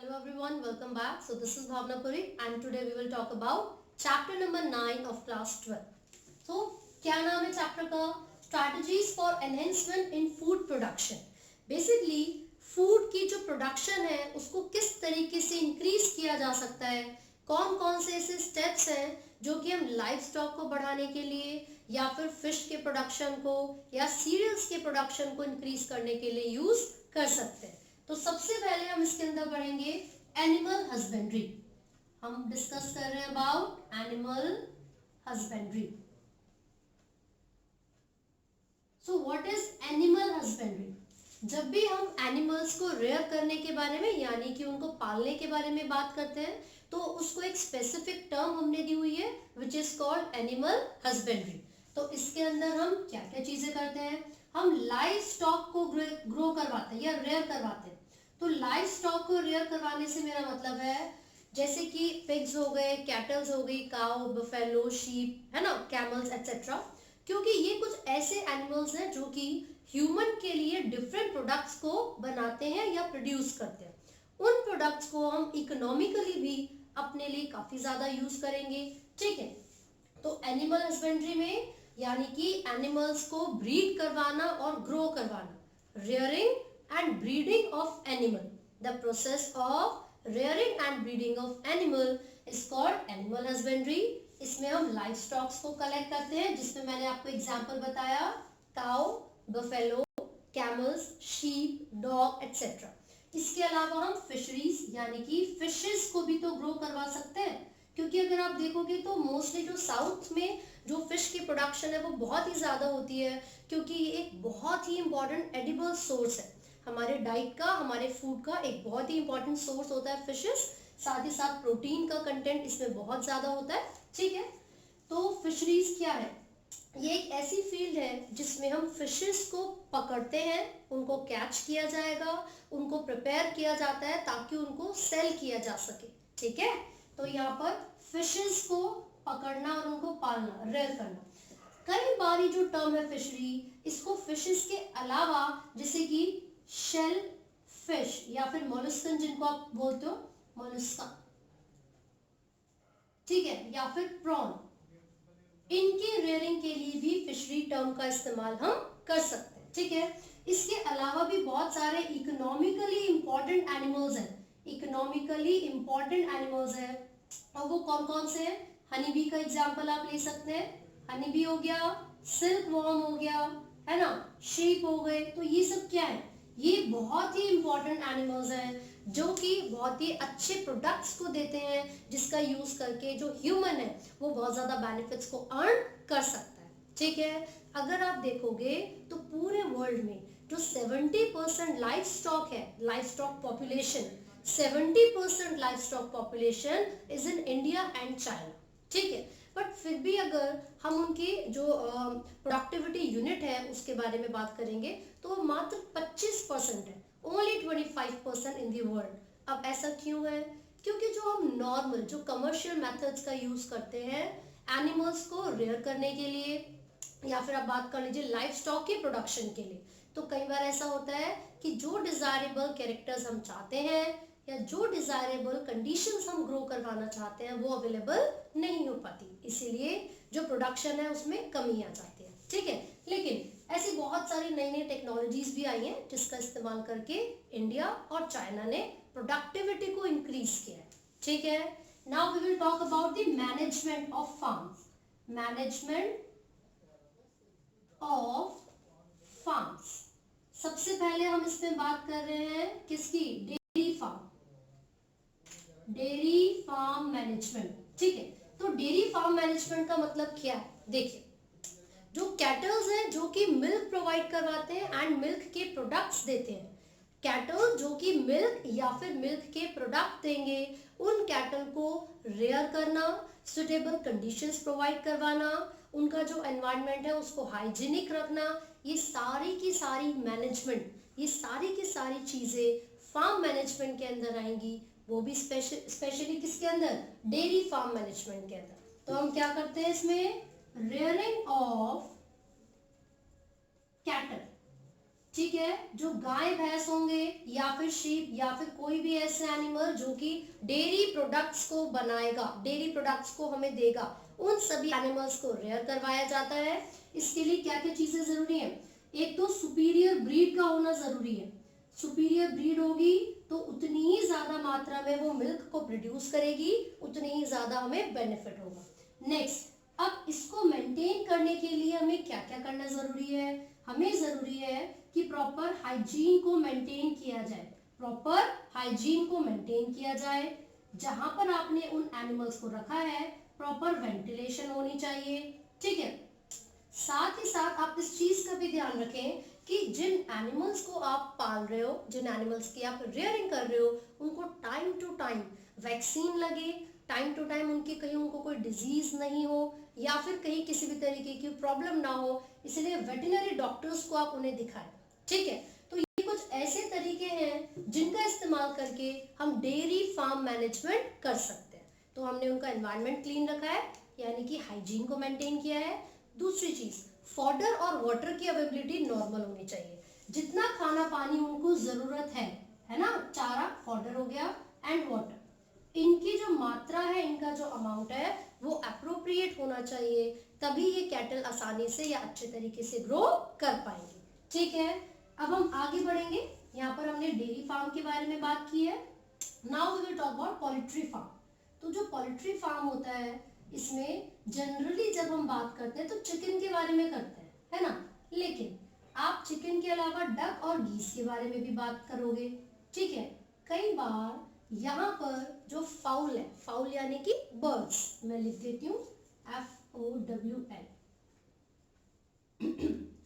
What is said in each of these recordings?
Hello everyone, welcome back. So this is Bhavna Puri and today we will talk about chapter number 9 of class 12. So क्या नाम है chapter का? Strategies for enhancement in food production. Basically food की जो production है उसको किस तरीके से इंक्रीज किया जा सकता है, कौन कौन से ऐसे स्टेप्स हैं जो कि हम लाइव स्टॉक को बढ़ाने के लिए या फिर फिश के प्रोडक्शन को या सीरियल्स के प्रोडक्शन को इंक्रीज करने के लिए यूज कर सकते हैं. तो सबसे पहले हम इसके अंदर पढ़ेंगे एनिमल हस्बेंड्री. हम डिस्कस कर रहे हैं about animal husbandry. So what is animal husbandry? जब भी हम एनिमल्स को रेयर करने के बारे में यानी कि उनको पालने के बारे में बात करते हैं तो उसको एक स्पेसिफिक टर्म हमने दी हुई है which is called animal husbandry. तो इसके अंदर हम क्या क्या चीजें करते हैं? हम लाइव स्टॉक को ग्रो करवाते हैं या रेयर करवाते हैं. तो लाइव स्टॉक को रेयर करवाने से मेरा मतलब है जैसे कि पिग्स हो गए, कैटल्स हो गई, काउ, बफेलो, शीप, है ना, कैमल्स एक्सेट्रा. क्योंकि ये कुछ ऐसे एनिमल्स हैं जो कि ह्यूमन के लिए डिफरेंट प्रोडक्ट्स को बनाते हैं या प्रोड्यूस करते हैं. उन प्रोडक्ट्स को हम इकोनॉमिकली भी अपने लिए काफी ज्यादा यूज करेंगे. ठीक है. तो एनिमल हस्बेंड्री में यानी कि एनिमल्स को ब्रीड करवाना और ग्रो करवाना, rearing and breeding of animal. The process of rearing and breeding of animal is called animal husbandry. इसमें हम लाइव स्टॉक्स को कलेक्ट करते हैं जिसमें मैंने आपको एग्जांपल बताया cow, buffalo, camels, sheep, dog etcetera. इसके अलावा हम फिशरीज यानी कि फिशेस को भी तो ग्रो करवा सकते हैं क्योंकि अगर आप देखोगे तो मोस्टली जो साउथ में जो फिश की प्रोडक्शन है वो बहुत ही ज़्यादा होती है क्योंकि ये एक बहुत ही इंपॉर्टेंट एडिबल सोर्स है. हमारे डाइट का, हमारे फूड का एक बहुत ही इंपॉर्टेंट सोर्स होता है फिशेस. साथ ही साथ प्रोटीन का कंटेंट इसमें बहुत ज़्यादा होता है. ठीक है. तो फिशरीज क्या है? ये एक ऐसी फील्ड है जिसमें हम फिशेस को पकड़ते हैं, उनको कैच किया जाएगा, उनको प्रिपेयर किया जाता है ताकि उनको सेल किया जा सके. ठीक है. तो यहाँ पर फिशेस को पकड़ना और उनको पालना, रेयर करना. कई बार जो टर्म है फिशरी, इसको फिशेस के अलावा जैसे कि शेल फिश या फिर मोलस्कन जिनको आप बोलते हो मोलस्का, ठीक है, या फिर प्रॉन, इनके रेयरिंग के लिए भी फिशरी टर्म का इस्तेमाल हम कर सकते हैं. ठीक है. इसके अलावा भी बहुत सारे इकोनॉमिकली इंपॉर्टेंट एनिमल्स हैं. इकोनॉमिकली इंपॉर्टेंट एनिमल्स हैं और वो कौन कौन से हैं? हनी बी का एग्जांपल आप ले सकते हैं. हनी बी हो गया, सिल्क वॉर्म हो गया, है ना, शीप हो गए. तो ये सब क्या है? ये बहुत ही इंपॉर्टेंट एनिमल्स हैं जो कि बहुत ही अच्छे प्रोडक्ट्स को देते हैं जिसका यूज करके जो ह्यूमन है वो बहुत ज्यादा बेनिफिट्स को अर्न कर सकता है. ठीक है. अगर आप देखोगे तो पूरे वर्ल्ड में जो 70% लाइफ स्टॉक है, life stock population, 70% life stock population is in India and China. ठीक है. बट फिर भी अगर हम उनकी जो प्रोडक्टिविटी यूनिट है उसके बारे में बात करेंगे तो मात्र 25% है. Only 25% in the world. अब ऐसा क्यों है? क्योंकि जो हम नॉर्मल जो कमर्शियल मेथड्स का यूज करते हैं एनिमल्स को रेयर करने के लिए या फिर आप बात कर लीजिए लाइफ स्टॉक के प्रोडक्शन के लिए, तो कई बार ऐसा होता है कि जो डिजायरेबल कैरेक्टर्स हम चाहते हैं या जो डिजायरेबल कंडीशंस हम ग्रो करवाना चाहते हैं वो अवेलेबल नहीं हो पाती. इसीलिए जो प्रोडक्शन है उसमें कमी आ जाती है. ठीक है. लेकिन ऐसी बहुत सारी नई नई टेक्नोलॉजीज भी आई हैं जिसका इस्तेमाल करके इंडिया और चाइना ने प्रोडक्टिविटी को इंक्रीज किया है. ठीक है. Now we will talk about the management of farms. Management of farms. सबसे पहले हम इसमें बात कर रहे हैं किसकी? Dairy farm. Dairy farm management. ठीक है. तो डेयरी फार्म मैनेजमेंट का मतलब क्या है? देखिए, जो कैटल्स हैं जो कि मिल्क प्रोवाइड करवाते हैं एंड मिल्क के प्रोडक्ट्स देते हैं, कैटल जो कि मिल्क या फिर मिल्क के प्रोडक्ट देंगे, उन कैटल को रेयर करना, सुटेबल कंडीशंस प्रोवाइड करवाना, उनका जो एनवायरनमेंट है उसको हाइजीनिक रखना, ये सारी की सारी मैनेजमेंट, ये सारी की सारी चीजें फार्म मैनेजमेंट के अंदर आएंगी. वो भी स्पेशली किसके अंदर? डेयरी फार्म मैनेजमेंट के अंदर. तो हम क्या करते हैं इसमें? Rearing of cattle. ठीक है, जो गाय भैंस होंगे या फिर शीप या फिर कोई भी ऐसे एनिमल जो कि डेयरी प्रोडक्ट्स को बनाएगा, डेयरी प्रोडक्ट्स को हमें देगा, उन सभी एनिमल्स को रेयर करवाया जाता है। इसके लिए क्या क्या चीजें जरूरी है? एक तो सुपीरियर ब्रीड का होना जरूरी है। सुपीरियर ब्रीड होगी तो उतनी ही ज्यादा मात्रा में वो मिल्क को प्रोड्यूस करेगी, उतनी ही ज्यादा हमें बेनिफिट होगा। नेक्स्ट, अब इसको मेंटेन करने के लिए हमें क्या क्या करना जरूरी है? हमें जरूरी है कि प्रॉपर हाइजीन को मेंटेन किया जाए, प्रॉपर हाइजीन को मेंटेन किया जाए। जहां पर आपने उन एनिमल्स को रखा है प्रॉपर वेंटिलेशन होनी चाहिए, ठीक है। साथ ही साथ आप इस चीज का भी ध्यान रखें कि जिन एनिमल्स को आप पाल रहे हो, जिन एनिमल्स की आप रेयरिंग कर रहे हो, उनको टाइम टू टाइम वैक्सीन लगे, टाइम टू टाइम उनकी कहीं उनको कोई डिजीज नहीं हो या फिर कहीं किसी भी तरीके की प्रॉब्लम ना हो, इसलिए वेटरनरी डॉक्टर्स को आप उन्हें दिखाएं, ठीक है। तो ये कुछ ऐसे तरीके हैं जिनका इस्तेमाल करके हम डेयरी फार्म मैनेजमेंट कर सकते हैं। तो हमने उनका एनवायरनमेंट क्लीन रखा है, यानी कि हाइजीन को मेंटेन किया है। दूसरी चीज, फॉडर और वाटर की अवेलेबिलिटी नॉर्मल होनी चाहिए। जितना खाना पानी उनको जरूरत है ना, चारा, फॉडर हो गया एंड वाटर, इनकी जो मात्रा है, इनका जो अमाउंट है वो अप्रोप्रिएट होना चाहिए, तभी ये कैटल आसानी से या अच्छे तरीके से ग्रो कर पाएंगे, ठीक है। अब हम आगे बढ़ेंगे। यहाँ पर हमने डेयरी फार्म के बारे में बात की है। Now we will talk about poultry farm. तो जो पोल्ट्री फार्म होता है, इसमें जनरली जब हम बात करते हैं तो चिकन के बारे में करते हैं, है ना, लेकिन आप चिकन के अलावा डक और गीस के बारे में भी बात करोगे, ठीक है। कई बार यहाँ पर जो फाउल है, फाउल यानी कि बर्ड्स, मैं लिख देती हूँ FOWL,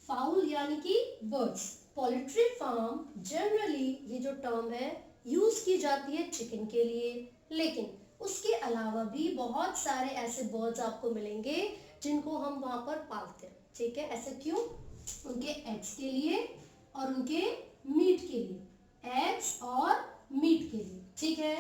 फाउल यानी कि बर्ड्स। पोल्ट्री फार्म जनरली ये जो टर्म है यूज की जाती है चिकन के लिए, लेकिन उसके अलावा भी बहुत सारे ऐसे बर्ड्स आपको मिलेंगे जिनको हम वहां पर पालते हैं, ठीक है। ऐसे क्यों? उनके एग्स के लिए और उनके मीट के लिए, एग्स और मीट के लिए, ठीक है।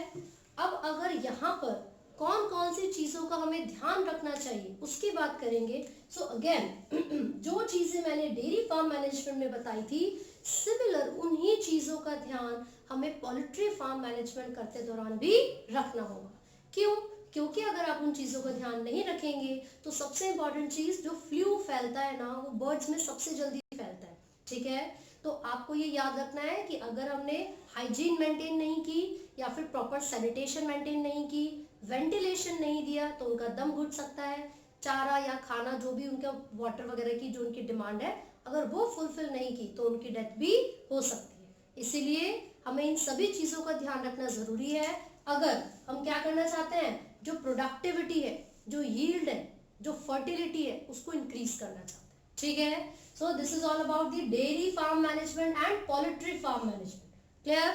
अब अगर यहाँ पर कौन कौन सी चीजों का हमें ध्यान रखना चाहिए उसकी बात करेंगे। सो अगेन जो चीजें मैंने डेयरी फार्म मैनेजमेंट में बताई थी, सिमिलर उन्हीं चीजों का ध्यान हमें पोल्ट्री फार्म मैनेजमेंट करते दौरान भी रखना होगा। क्यों? क्योंकि अगर आप उन चीजों का ध्यान नहीं रखेंगे तो सबसे इंपॉर्टेंट चीज, जो फ्लू फैलता है ना, वो बर्ड्स में सबसे जल्दी फैलता है, ठीक है। तो आपको ये याद रखना है कि अगर हमने हाइजीन मेंटेन नहीं की या फिर प्रॉपर सैनिटेशन मेंटेन नहीं की, वेंटिलेशन नहीं दिया, तो उनका दम घुट सकता है। चारा या खाना जो भी उनका, वाटर वगैरह की जो उनकी डिमांड है, अगर वो फुलफिल नहीं की तो उनकी डेथ भी हो सकती है। इसीलिए हमें इन सभी चीजों का ध्यान रखना जरूरी है अगर हम क्या करना चाहते हैं, जो प्रोडक्टिविटी है, जो यील्ड है, जो फर्टिलिटी है, उसको इंक्रीज करना चाहते हैं, ठीक है। So this is all about the dairy farm management and poultry farm management. Clear?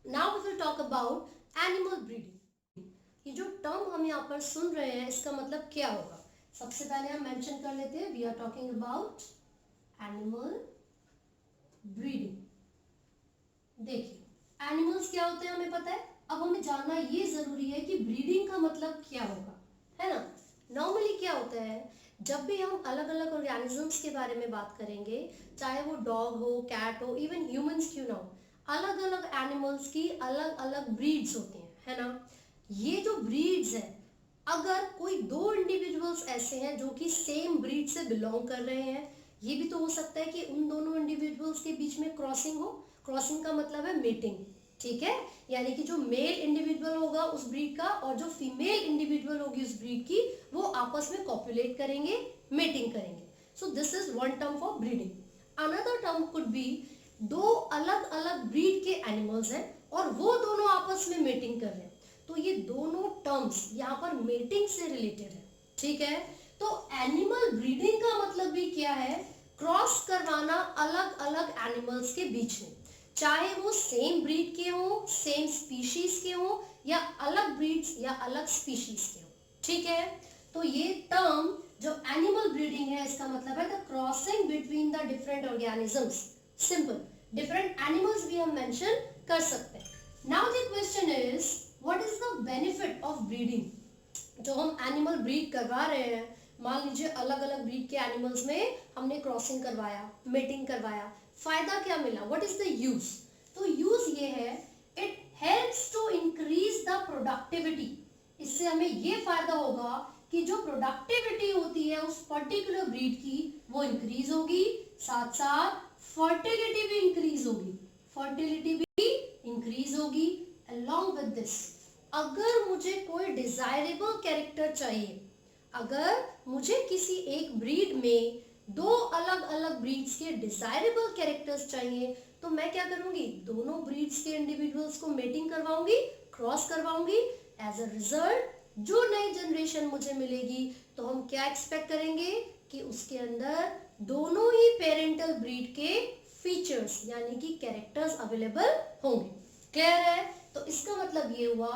Now we will talk about animal breeding. ये जो टर्म हम यहाँ पर सुन रहे हैं, इसका मतलब क्या होगा? सबसे पहले हम मेंशन कर लेते हैं, we are talking about animal breeding. देखिए, एनिमल्स क्या होते हैं हमें पता है, अब हमें जानना ये जरूरी है कि ब्रीडिंग का मतलब क्या होगा, है ना। नॉर्मली क्या होता है, जब भी हम अलग अलग ऑर्गेनिजम्स के बारे में बात करेंगे, चाहे वो डॉग हो, कैट हो, इवन ह्यूमंस क्यों ना हो, अलग अलग एनिमल्स की अलग अलग ब्रीड्स होती हैं, है ना। ये जो ब्रीड्स हैं, अगर कोई दो इंडिविजुअल्स ऐसे हैं जो कि सेम ब्रीड से बिलोंग कर रहे हैं, ये भी तो हो सकता है कि उन दोनों इंडिविजुअल्स के बीच में क्रॉसिंग हो। क्रॉसिंग का मतलब है मेटिंग, ठीक है, यानी कि जो मेल इंडिविजुअल होगा उस ब्रीड का और जो फीमेल इंडिविजुअल होगी उस ब्रीड की, वो आपस में कॉपुलेट करेंगे, मेटिंग करेंगे। सो this is one term for breeding. Another term could be, दो अलग अलग ब्रीड के एनिमल्स हैं और वो दोनों आपस में मेटिंग कर रहे हैं, तो ये दोनों टर्म्स यहाँ पर मेटिंग से रिलेटेड है, ठीक है। तो एनिमल ब्रीडिंग का मतलब भी क्या है, क्रॉस करवाना अलग अलग एनिमल्स के बीच में, चाहे वो सेम ब्रीड के हो, सेम स्पीशीज के हो, या अलग ब्रीड्स या अलग स्पीशीज के हो, ठीक है। तो ये टर्म जो एनिमल ब्रीडिंग है, इसका मतलब है the crossing between the different organisms. Simple, different animals भी हम मेंशन कर सकते हैं। Now the question is, what is the benefit of breeding? जो हम एनिमल ब्रीड करवा रहे हैं, मान लीजिए अलग अलग ब्रीड के एनिमल्स में हमने क्रॉसिंग करवाया, मेटिंग करवाया, फायदा क्या मिला, व्हाट इज द यूज? तो यूज ये है, it helps to increase the productivity. इससे हमें ये फायदा होगा कि जो प्रोडक्टिविटी होती है उस पर्टिकुलर ब्रीड की वो इंक्रीज होगी, साथ साथ फर्टिलिटी भी इंक्रीज होगी, फर्टिलिटी भी इंक्रीज होगी। अलोंग विद दिस, अगर मुझे कोई डिजायरेबल कैरेक्टर चाहिए, अगर मुझे किसी एक ब्रीड में दो अलग अलग ब्रीड्स के डिजायरेबल कैरेक्टर्स चाहिए, तो मैं क्या करूंगी, दोनों ब्रीड्स के इंडिविजुअल्स को मेटिंग करवाऊंगी, क्रॉस करवाऊंगी। एज अ रिजल्ट जो नई जनरेशन मुझे मिलेगी तो हम क्या एक्सपेक्ट करेंगे कि उसके अंदर दोनों ही पेरेंटल ब्रीड के फीचर्स यानी कि कैरेक्टर्स अवेलेबल होंगे। क्लियर है? तो इसका मतलब ये हुआ,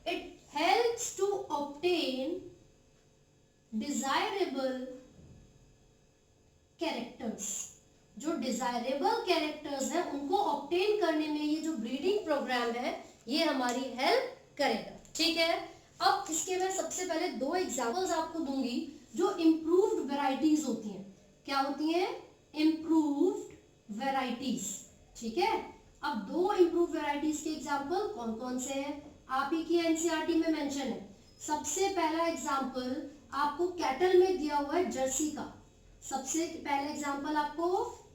it helps to obtain desirable characters. जो डिजायरेबल कैरेक्टर्स हैं उनको ऑब्टेन करने में ये जो ब्रीडिंग प्रोग्राम है ये हमारी हेल्प करेगा। ठीक है, अब इसके मैं सबसे पहले दो एग्जांपल्स आपको दूंगी जो इंप्रूव्ड वैरायटीज होती हैं। क्या होती हैं? Improved varieties. ठीक है, अब दो इंप्रूव्ड वैरायटीज के एग्जांपल कौन कौन से हैं आप ही की एनसीईआरटी में मेंशन है। सबसे पहला एग्जांपल आपको कैटल में दिया हुआ है जर्सी का। सबसे पहला एग्जांपल आपको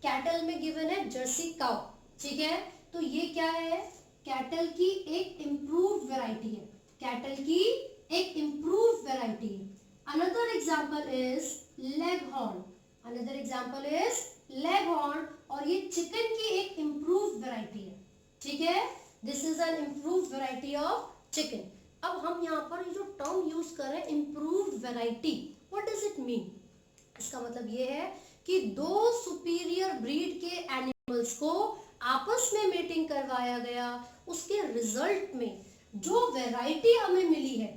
कैटल में गिवन है जर्सी काउ। ठीक है, तो ये क्या है? कैटल की एक इंप्रूव्ड वैरायटी है, कैटल की एक इंप्रूव्ड वैरायटी है। Another example is leghorn, another example is leghorn, और ये चिकन की एक इंप्रूव्ड वैरायटी है। ठीक है, this is an improved variety of chicken. अब हम यहाँ पर ये जो टर्म यूज कर रहे हैं improved variety, what does it mean? इसका मतलब ये है कि दो सुपीरियर ब्रीड के एनिमल्स को आपस में मेटिंग करवाया गया, उसके रिजल्ट में जो वैरायटी हमें मिली है,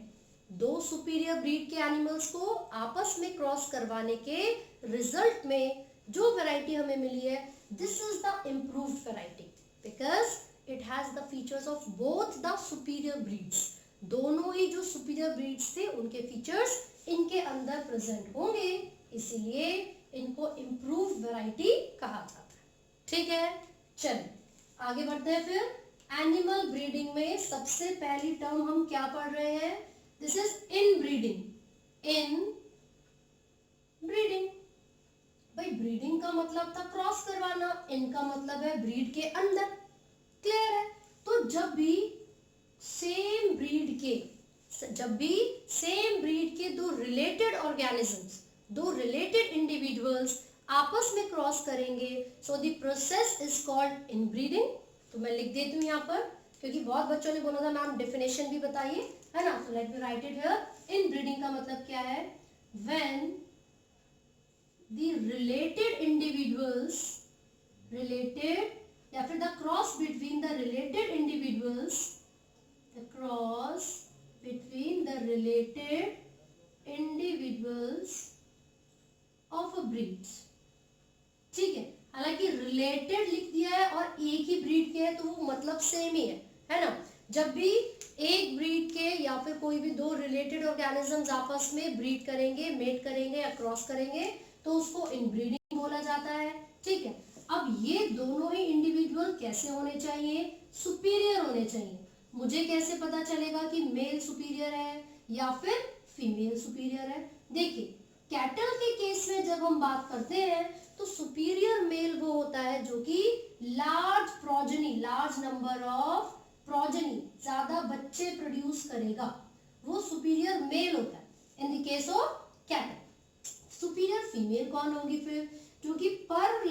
दो सुपीरियर ब्रीड के एनिमल्स को आपस में क्रॉस करवाने के रिजल्ट में जो वैरायटी हमें मिली है, this is the improved variety because it has the features of both the superior breeds. दोनों ही जो सुपीरियर ब्रीड्स थे उनके फीचर्स इनके अंदर प्रेजेंट होंगे, इसीलिए इनको इंप्रूव्ड वैरायटी कहा जाता है। ठीक है, चलिए आगे बढ़ते हैं। फिर एनिमल ब्रीडिंग में सबसे पहली टर्म हम क्या पढ़ रहे हैं? This is in breeding. In breeding, भाई ब्रीडिंग का मतलब था क्रॉस करवाना, इनका मतलब है ब्रीड के अंदर। क्लियर है? तो जब भी सेम ब्रीड के दो रिलेटेड ऑर्गेनिजम्स, दो रिलेटेड इंडिविजुअल्स आपस में क्रॉस करेंगे, so the process is called inbreeding. तो मैं लिख देती हूँ यहाँ पर, क्योंकि बहुत बच्चों ने बोला था मैम डेफिनेशन भी बताइए, है ना। So let me right it here. Inbreeding का मतलब क्या है? When the related individuals, related या फिर the cross between the related individuals, the cross between the related individuals of a breed. ठीक है, हालांकि रिलेटेड लिख दिया है और एक ही ब्रीड के है तो वो मतलब सेम ही है ना। जब भी एक ब्रीड के या फिर कोई भी दो रिलेटेड ऑर्गेनिजम्स आपस में ब्रीड करेंगे, मेट करेंगे या क्रॉस करेंगे तो उसको इनब्रीडिंग बोला जाता है। ठीक है, अब ये दोनों ही इंडिविजुअल कैसे होने चाहिए? सुपीरियर होने चाहिए। मुझे कैसे पता चलेगा कि मेल सुपीरियर है या फिर फीमेल सुपीरियर है? देखिए, कैटल के केस में जब हम बात करते हैं तो सुपीरियर मेल वो होता है जो कि large progeny, large number of progeny, ज्यादा बच्चे प्रोड्यूस करेगा, वो सुपीरियर मेल होता है in the case of cattle. Superior female कौन होगी फिर? क्योंकि पर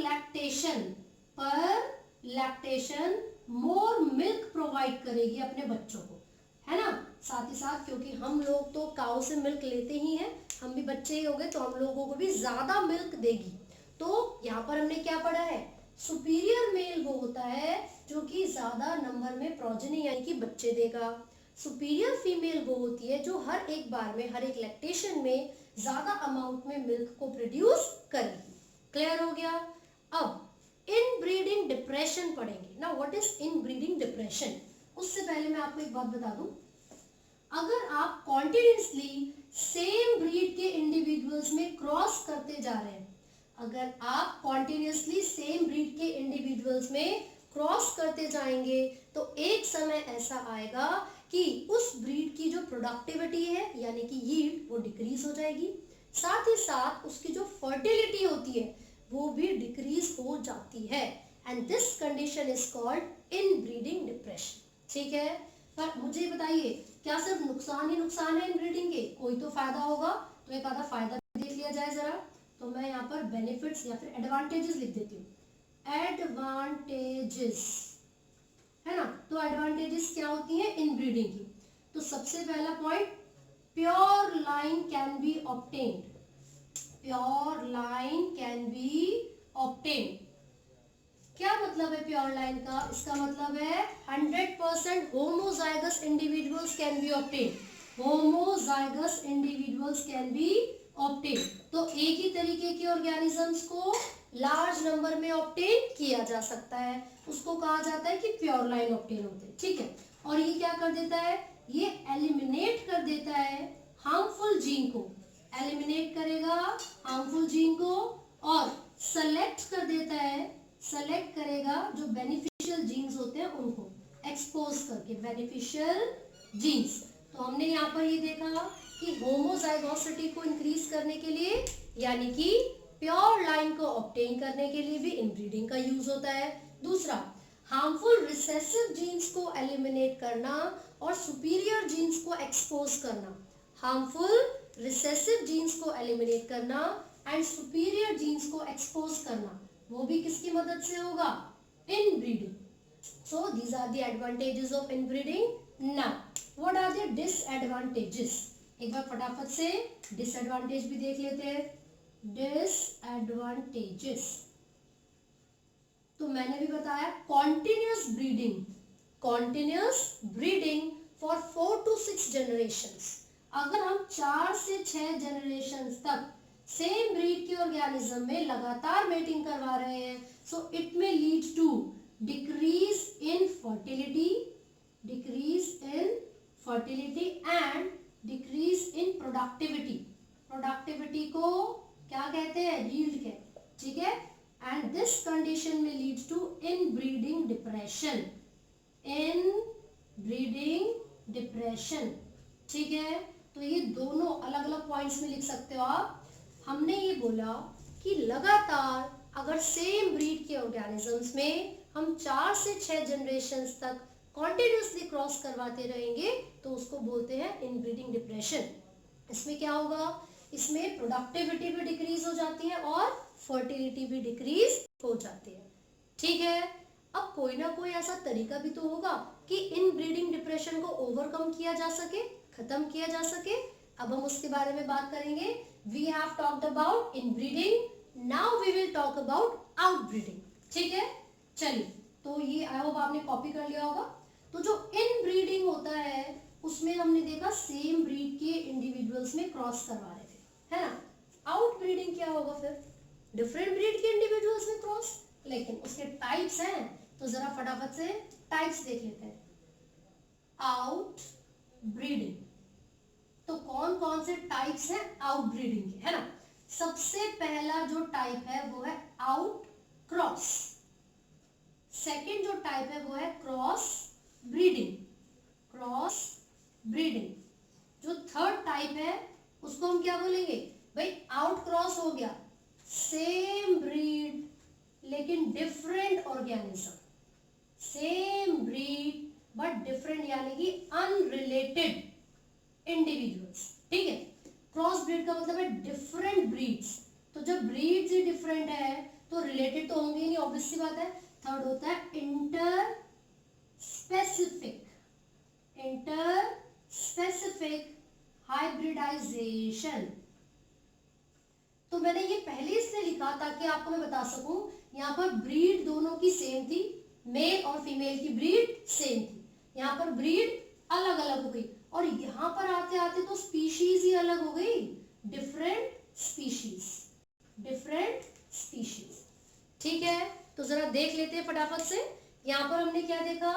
लैक्टेशन मोर मिल्क प्रोवाइड करेगी अपने बच्चों को, है ना। साथ ही साथ क्योंकि हम लोग तो काऊ से मिल्क लेते ही हैं, हम भी बच्चे ही हो गए तो हम लोगों को भी ज्यादा मिल्क देगी। तो यहाँ पर हमने क्या पढ़ा है? सुपीरियर मेल वो होता है जो कि ज्यादा नंबर में प्रोजेनी यानी कि बच्चे देगा। सुपीरियर फीमेल वो होती है जो हर एक बार में, हर एक लैक्टेशन में ज्यादा अमाउंट में मिल्क को प्रोड्यूस करेगी। क्लियर हो गया? अब इनब्रीडिंग डिप्रेशन पढ़ेंगे ना। What is inbreeding depression? उससे पहले मैं आपको एक बात बता दूं, अगर आप कॉन्टिन्यूसली सेम ब्रीड के इंडिविजुअल्स में क्रॉस करते जा रहे हैं, अगर आप कॉन्टिन्यूसली सेम ब्रीड के इंडिविजुअल्स में क्रॉस करते जाएंगे तो एक समय ऐसा आएगा कि उस ब्रीड की जो प्रोडक्टिविटी है यानी कि यील्ड वो डिक्रीज हो जाएगी, साथ ही साथ उसकी जो फर्टिलिटी होती है वो भी डिक्रीज हो जाती है, and this condition is called inbreeding depression. ठीक है, पर मुझे बताइए क्या सिर्फ नुकसान ही नुकसान है इनब्रीडिंग के? कोई तो फायदा होगा, तो एक आधा फायदा देख लिया जाए जरा। तो मैं यहाँ पर बेनिफिट्स या फिर एडवांटेजेस लिख देती हूँ। एडवांटेजेस है ना, तो एडवांटेजेस क्या होती हैं इनब्रीडिंग की? तो सबसे पहला point, pure line can be obtained. Pure line can be obtained. क्या मतलब है प्योर लाइन का? इसका मतलब है 100% homozygous individuals can be obtained. Homozygous individuals can be obtained. तो एक ही तरीके के ऑर्गेनिजम्स को लार्ज नंबर में ऑब्टेन किया जा सकता है, उसको कहा जाता है कि प्योर लाइन ऑब्टेन होते हैं। ठीक है, और ये क्या कर देता है? ये एलिमिनेट कर देता है हार्मफुल जीन को, एलिमिनेट करेगा हार्मफुल जीन को, और सेलेक्ट कर देता है, सेलेक्ट करेगा जो बेनिफिशियल जीन्स होते हैं उनको, एक्सपोज करके बेनिफिशियल जीन्स। तो हमने यहाँ पर ये देखा कि होमोजाइगोसिटी को इंक्रीज करने के लिए यानी कि प्योर लाइन को ऑब्टेन करने के लिए भी इनब्रीडिंग का यूज होता है। दूसरा, हार्मफुल रिसेसिव जीन्स को एलिमिनेट करना और सुपीरियर जीन्स को एक्सपोज करना। हार्मफुल रिसेसिव जीन्स को एलिमिनेट करना एंड सुपीरियर जीन्स को एक्सपोज करना, वो भी किसकी मदद से होगा? Inbreeding. So these are the advantages of inbreeding. Now what are the disadvantages? एक बार फटाफट से डिसएडवांटेज भी देख लेते हैं। डिसएडवांटेजेस तो मैंने भी बताया, continuous breeding, continuous breeding for 4 to 6 generations. अगर हम 4 से 6 जनरेशंस तक सेम ब्रीड के ऑर्गेनिज्म में लगातार मेटिंग करवा रहे हैं, so it may lead to decrease in fertility, decrease in fertility and decrease in productivity. Productivity को क्या कहते हैं? यील्ड कहते हैं। ठीक है, and this condition may leads to inbreeding depression, inbreeding depression. ठीक है, तो ये दोनों अलग अलग पॉइंट्स में लिख सकते हो आप। हमने ये बोला कि लगातार अगर सेम ब्रीड के ऑर्गेनिजम्स में हम 4 से 6 जनरेशंस तक कॉन्टिन्यूसली क्रॉस करवाते रहेंगे तो उसको बोलते हैं इनब्रीडिंग डिप्रेशन। इसमें क्या होगा? इसमें प्रोडक्टिविटी भी डिक्रीज हो जाती है और फर्टिलिटी भी डिक्रीज हो जाती है। ठीक है, अब कोई ना कोई ऐसा तरीका भी तो होगा कि इनब्रीडिंग डिप्रेशन को ओवरकम किया जा सके, खत्म किया जा सके। अब हम उसके बारे में बात करेंगे। We have talked about inbreeding, now we will talk about outbreeding. ठीक है, चलिए, तो ये आई होप आपने कॉपी कर लिया होगा। तो जो इनब्रीडिंग होता है उसमें हमने देखा सेम ब्रीड के इंडिविजुअल्स में क्रॉस करवा रहे थे, है ना। आउटब्रीडिंग क्या होगा फिर? डिफरेंट ब्रीड के इंडिविजुअल्स में क्रॉस, लेकिन उसके टाइप्स हैं, तो जरा फटाफट से टाइप्स देख लेते हैं। आउटब्रीडिंग, तो कौन कौन से टाइप्स हैं आउटब्रीडिंग के, है ना। सबसे पहला जो टाइप है वो है आउट क्रॉस। सेकेंड जो टाइप है वो है क्रॉस ब्रीडिंग, क्रॉस ब्रीडिंग। जो थर्ड टाइप है उसको हम क्या बोलेंगे भाई? आउट क्रॉस हो गया, सेम ब्रीड लेकिन different organism, same breed but different यानी कि अनरिलेटेड इंडिविजुअल्स। ठीक है, क्रॉस ब्रीड का मतलब है डिफरेंट ब्रीड्स। तो जब ब्रीड्स ही डिफरेंट है तो रिलेटेड तो होंगे ही नहीं, ऑब्वियस सी बात है। थर्ड होता है inter specific, inter specific hybridization. तो मैंने ये पहले इसलिए लिखा ताकि आपको मैं बता सकूं, यहाँ पर ब्रीड दोनों की सेम थी, मेल और फीमेल की ब्रीड सेम थी। यहाँ पर ब्रीड अलग अलग हो गई और यहाँ पर आते आते तो स्पीशीज ही अलग हो गई, डिफरेंट स्पीशीज, डिफरेंट स्पीशीज। ठीक है, तो जरा देख लेते हैं फटाफट से। यहाँ पर हमने क्या देखा?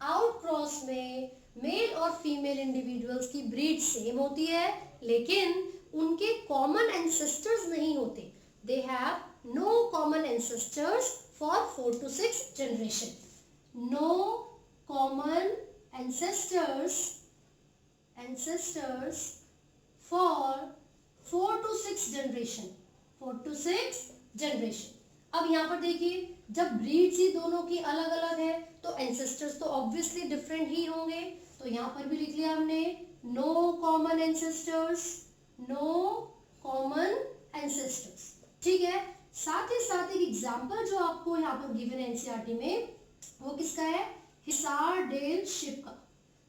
आउट क्रॉस में मेल और फीमेल इंडिविजुअल्स की ब्रीड सेम होती है लेकिन उनके कॉमन एंसेस्टर्स नहीं होते। They have no common ancestors for 4 to 6 generation. No common ancestors for 4 to 6 generation. 4 to 6 generation. अब यहाँ पर देखिए, जब ब्रीड्स ही दोनों की अलग अलग है तो एंसेस्टर्स तो ऑब्वियसली डिफरेंट ही होंगे. तो यहाँ पर भी लिख लिया हमने no common ancestors, no common ancestors. ठीक है. साथ ही साथ एक एग्जाम्पल जो आपको यहाँ पर गिवन है एनसीईआरटी में, वो किसका है? हिसारडेल शिप का.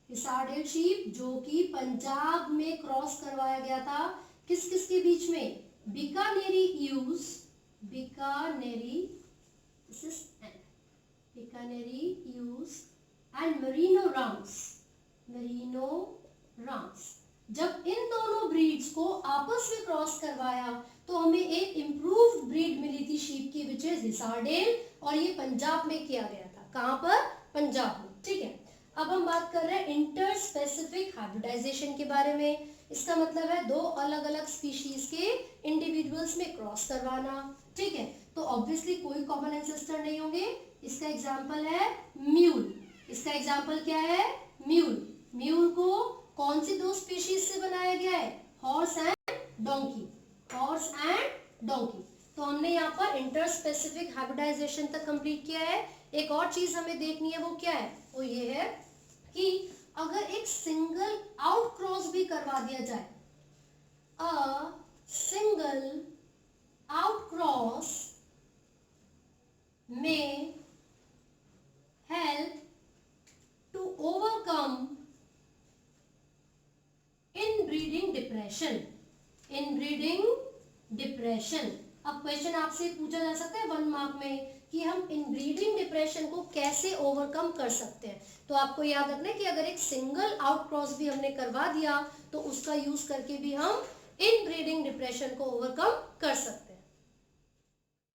हिसारडेल शिप जो कि पंजाब में क्रॉस करवाया गया था किस किस के बीच में? Bikaneri ewes, Bikaneri, this is Bikaneri ewes and merino rams, merino rams. जब इन दोनों ब्रीड्स को आपस में क्रॉस करवाया तो हमें एक इम्प्रूव्ड ब्रीड मिली थी शीप की, विच इज हिसारडेल, और ये पंजाब में किया गया था. कहाँ पर? पंजाब में. ठीक है. अब हम बात कर रहे हैं इंटर स्पेसिफिक हाइब्रिडाइजेशन के बारे में. इसका मतलब है दो अलग अलग स्पीशीज के इंडिविजुअल्स में क्रॉस करवाना. ठीक है. तो ऑब्वियसली कोई कॉमन एंसेस्टर नहीं होंगे. इसका एग्जांपल है म्यूल. इसका एग्जांपल क्या है? म्यूल. म्यूल को कौन सी दो स्पीशीज से बनाया गया है? Horse and donkey. Horse and donkey. तो हमने यहाँ पर इंटर स्पेसिफिक हाइब्रिडाइजेशन तक कंप्लीट किया है. एक और चीज हमें देखनी है, वो क्या है? वो ये है कि अगर एक सिंगल आउट क्रॉस भी करवा दिया जाए, a single out cross may help to overcome inbreeding depression. Inbreeding depression. अब क्वेश्चन आपसे पूछा जा सकता है 1 मार्क में कि हम इनब्रीडिंग डिप्रेशन को कैसे ओवरकम कर सकते हैं. तो आपको याद रखना है कि अगर एक सिंगल आउट क्रॉस भी हमने करवा दिया तो उसका यूज करके भी हम इनब्रीडिंग डिप्रेशन को ओवरकम कर सकते हैं.